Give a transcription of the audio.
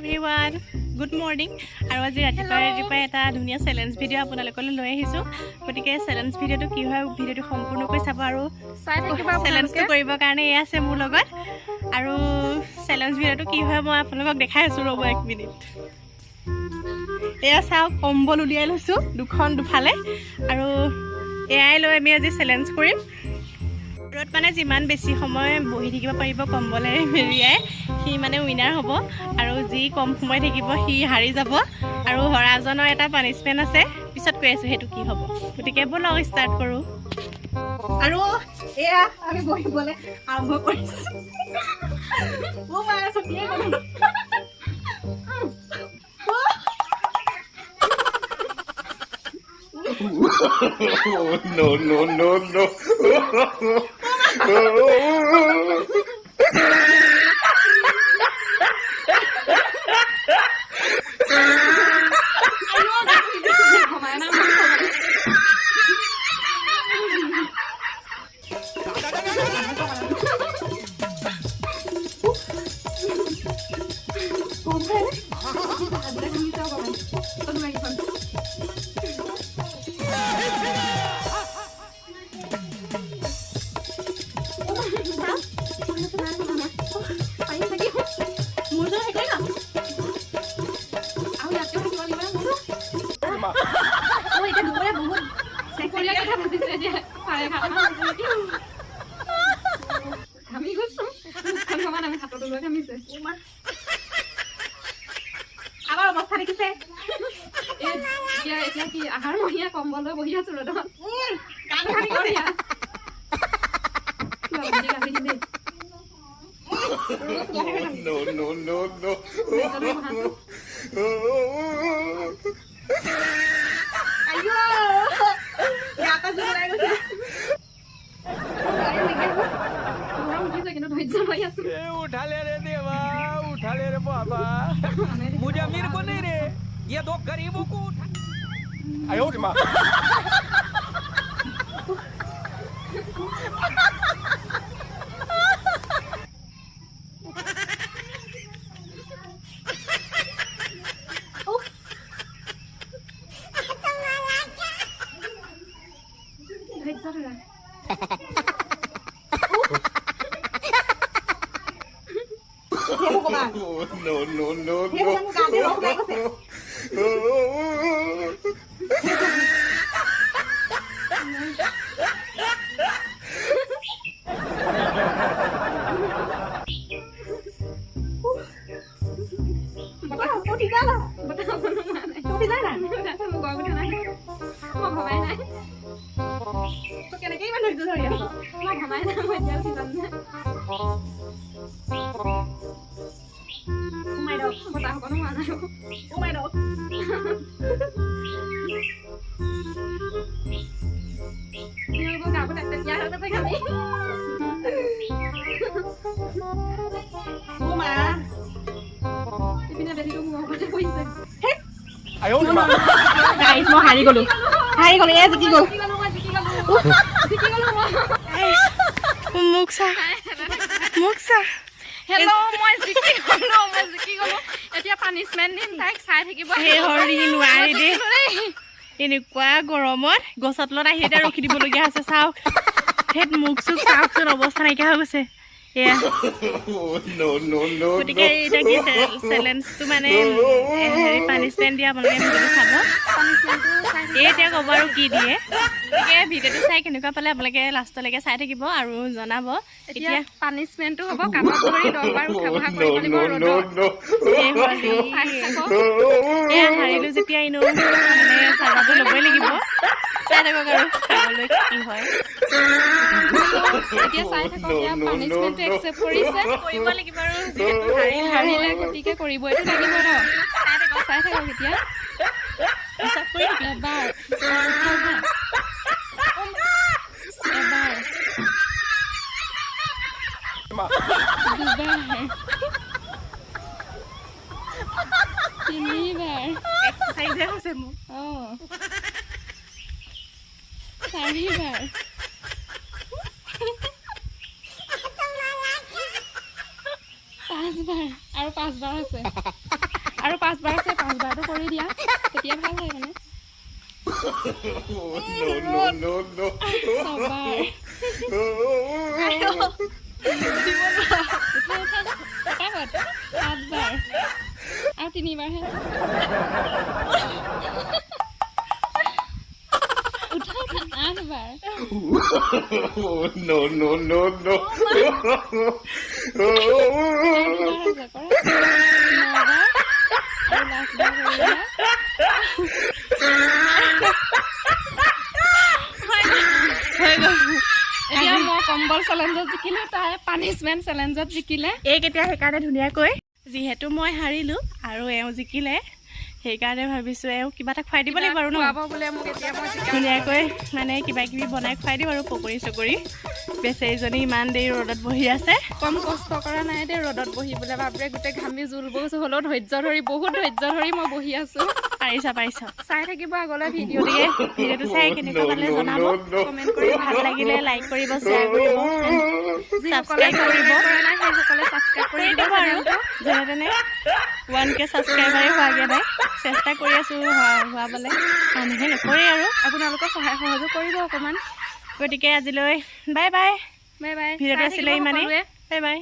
Everyone good morning আৰু আজি ৰাতিপুৱাই এটা ধুনীয়া চেলেঞ্জ ভিডিঅ' আপোনালোকলৈ লৈ আহিছোঁ গতিকে চেলেঞ্জ ভিডিঅ'টো কি হয় ভিডিঅ'টো সম্পূৰ্ণকৈ চাব আৰু চেলেঞ্জটো কৰিবৰ কাৰণে এয়া আছে মোৰ লগত আৰু চেলেঞ্জ ভিডিঅ'টো কি হয় মই আপোনালোকক দেখাই আছোঁ ৰ'ব 1 মিনিট এয়া চাওক কম্বল উলিয়াই লৈছোঁ দুফালে আৰু এয়াই লৈ আমি আজি চেলেঞ্জ কৰিম ৰ'দ মানে যিমান বেছি সময় বহি থাকিব পাৰিব কম্বলেৰে মেৰিয়াই সি মানে উইনাৰ হ'ব আৰু যি কম সময় থাকিব সি হাৰি যাব আৰু হৰাজনৰ এটা পানিছমেণ্ট আছে পিছত কৈ আছোঁ সেইটো কি হ'ব গতিকে ব'লক ষ্টাৰ্ট কৰোঁ আৰু এয়া আমি বহিবলৈ আৰম্ভ কৰিছোঁ no, no, no, no. আমাৰ অৱস্থা দেখিছে এতিয়া কি আহাৰ মহিয়া কম্বল বহি আছো ৰ'দত no, no, no, no. उठा ले रे देवा उठा ले रे बाबा मुझे अमीर को नहीं रे ये दो गरीबों को उठा आयो रे माँ no, no, no, no. Guys, mau hari golu ya ziki gol. Muksa. Hello, moi ziki golu. Etia punishment din tak sai থাকিব হে হৰি নোৱাৰি দে এনেকুৱা গৰমত গছত লৰা হেটা ৰখি দিব লগিয়া আছে চাওক হেড মুখসুক চাওকচোন অৱস্থা নাইকিয়া হৈ গৈছে এয়া no, no, no. গতিকে এটা কি চেলেঞ্জটো মানে হেৰি পানিছমেণ্ট দিয়া আপোনালোকে ভিডিঅ'টো চাব এতিয়া ক'ব আৰু কি দিয়ে গতিকে ভিডিঅ'টো চাই কেনেকুৱা পালে আপোনালোকে লাষ্টলৈকে চাই থাকিব আৰু জনাব এতিয়া পানিছমেণ্টটো হ'ব কামত ধৰি 10 বাৰ উঠা বহা কৰিব লাগিব ৰ'দত এয়া হাৰিলোঁ যেতিয়া ইনো মানে চাজাটো ল'বই লাগিব চাই থাকক আৰু খাবলৈ কি হয় এতিয়া চাই থাকক এতিয়া পানিছমেণ্টটো একচেপ্ট কৰিছে কৰিব লাগিব আৰু যিহেতু হাৰিলে গতিকে কৰিবইতো লাগিব ন চাই থাকক এতিয়া হিচাপ কৰি থাকিব এবাৰ তিনিবাৰ এক্সাৰচাইজে হৈছে মোৰ চাৰিবাৰ পাঁচবাৰ আৰু 5 বাৰ আছে আৰু 5বাৰ আছে 5বাৰটো কৰি দিয়া তেতিয়া ভাল হয় মানে no. ছবাৰ ফটাফট 7বাৰ আৰু 3বাৰহে উঠা 8বাৰ No. 9বাৰ আৰু লাষ্টবাৰ কৰিবা হৈ গ'ল এতিয়া মই কম্বল চেলেঞ্জত জিকিলো তাই পানিছমেণ্ট চেলেঞ্জত জিকিলে এই কেতিয়া সেইকাৰণে ধুনীয়াকৈ যিহেতু মই হাৰিলোঁ আৰু এওঁ জিকিলে সেইকাৰণে ভাবিছোঁ এওঁ কিবা এটা খুৱাই দিব লাগিব আৰু ন খুৱাব বোলে মোক এতিয়া মই ধুনীয়াকৈ মানে কিবা কিবি বনাই খুৱাই দিম আৰু পকৰি চকৰি বেচেৰীজনী ইমান দেৰি ৰ'দত বহি আছে কম কষ্ট কৰা নাই দেই ৰ'দত বহিবলৈ বাপৰে গোটেই ঘামি জোল বৈছোঁ হ'লেও বহুত ধৈৰ্য ধৰি মই বহি আছোঁ পাৰিছা চাই থাকিব আগলৈ ভিডিঅ' গতিকে ভিডিঅ'টো চাই কেনেকুৱা পালে জনাব কমেণ্ট কৰি ভাল লাগিলে লাইক কৰিব শ্বেয়াৰ কৰিব ছাবস্ক্ৰাইব কৰিব কৰা নাই সেইসকলে ছাবস্ক্ৰাইব কৰি দিব আৰু যেনে তেনে 1K ছাবস্ক্ৰাইবাৰে হোৱাগৈ নাই চেষ্টা কৰি আছোঁ হোৱাবলৈ মানুহে নকৰে আৰু আপোনালোকক সহায় সহযোগ কৰিব অকণমান গতিকে আজিলৈ বাই বাই বাই বাই ভিডিঅ'টো আছিলে ইমানেই বাই বাই